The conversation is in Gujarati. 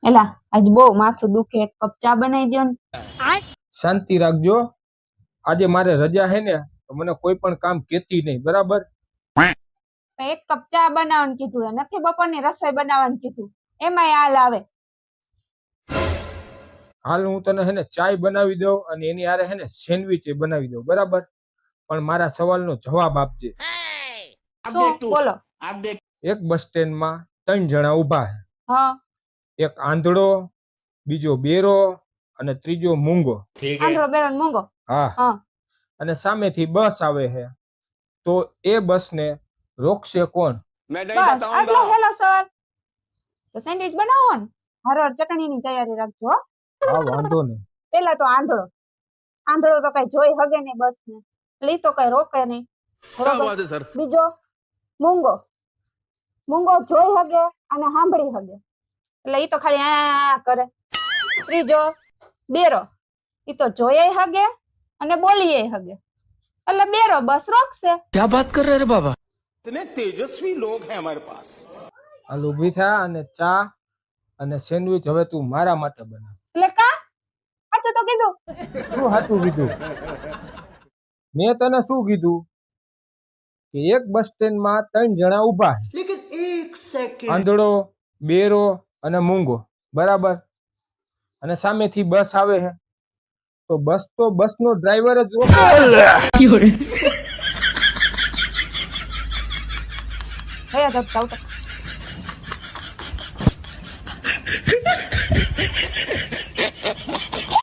એલા આજ બહુ માથું દુખે, એક કપ ચા બનાવી દો ને. શાંતિ રાખજો. આજે મારે રજા હે ને તો મને કોઈ પણ કામ કેતી નહીં, બરાબર? એક કપ ચા બનાવવાનું કીધું હે, નથી બપોરની રસોઈ બનાવવાનું કીધું. એમાંય હાલ આવે. હાલ હું તને હે ને ચાય બનાવી દઉં અને એની હારે હે ને સેન્ડવિચ બનાવી દઉં, બરાબર? પણ મારા સવાલનો જવાબ આપજે. શું બોલો? એક બસ સ્ટેન્ડમાં 3 જણા ઊભા છે. હા. એક આંધળો, બીજો બેરો અને ત્રીજો મૂંગો. આંધળો બેરો ને મૂંગો. હા. હા. અને સામેથી બસ આવે છે, તો એ બસને રોકશે કોણ? બસ આટલો હેલો સવાલ. તો સેન્ડવિચ બનાવો ને, હરવાર ચટણીની તૈયારી રાખજો હો. હા, વાંધો નહીં. પેલા તો આંધળો. આંધળો તો કઈ જોઈ હગે નહીં બસને, એટલે ઈ તો કઈ રોકે નહીં. બરોબર. બીજો મૂંગો. મૂંગો જોઈ હગે અને સાંભળી હગે, એટલે ઈ તો ખાલી આ કરે. ત્રીજો બેરો. ઈ તો જોયે હગે અને બોલીએ હગે, એટલે બેરો બસ રોકશે. क्या बात कर रहे हैं बाबा? इतने तेजस्वी लोग हैं हमारे पास। હાલ ઊભી થા અને ચા અને સેન્ડવિચ હવે તું મારા માટે બના. એટલે કા સાચું તો કીધું. શું સાચું કીધું? મેં તને શું કીધું કે એક બસ સ્ટેન્ડમાં 3 જણા ઊભા છે, लेकिन एक सेकंड આંધળો, બેરો અને મૂંગો, બરાબર? અને સામેથી બસ આવે છે, તો બસનો ડ્રાઈવર જ રોકે. ભૈયા તો ચાલતો.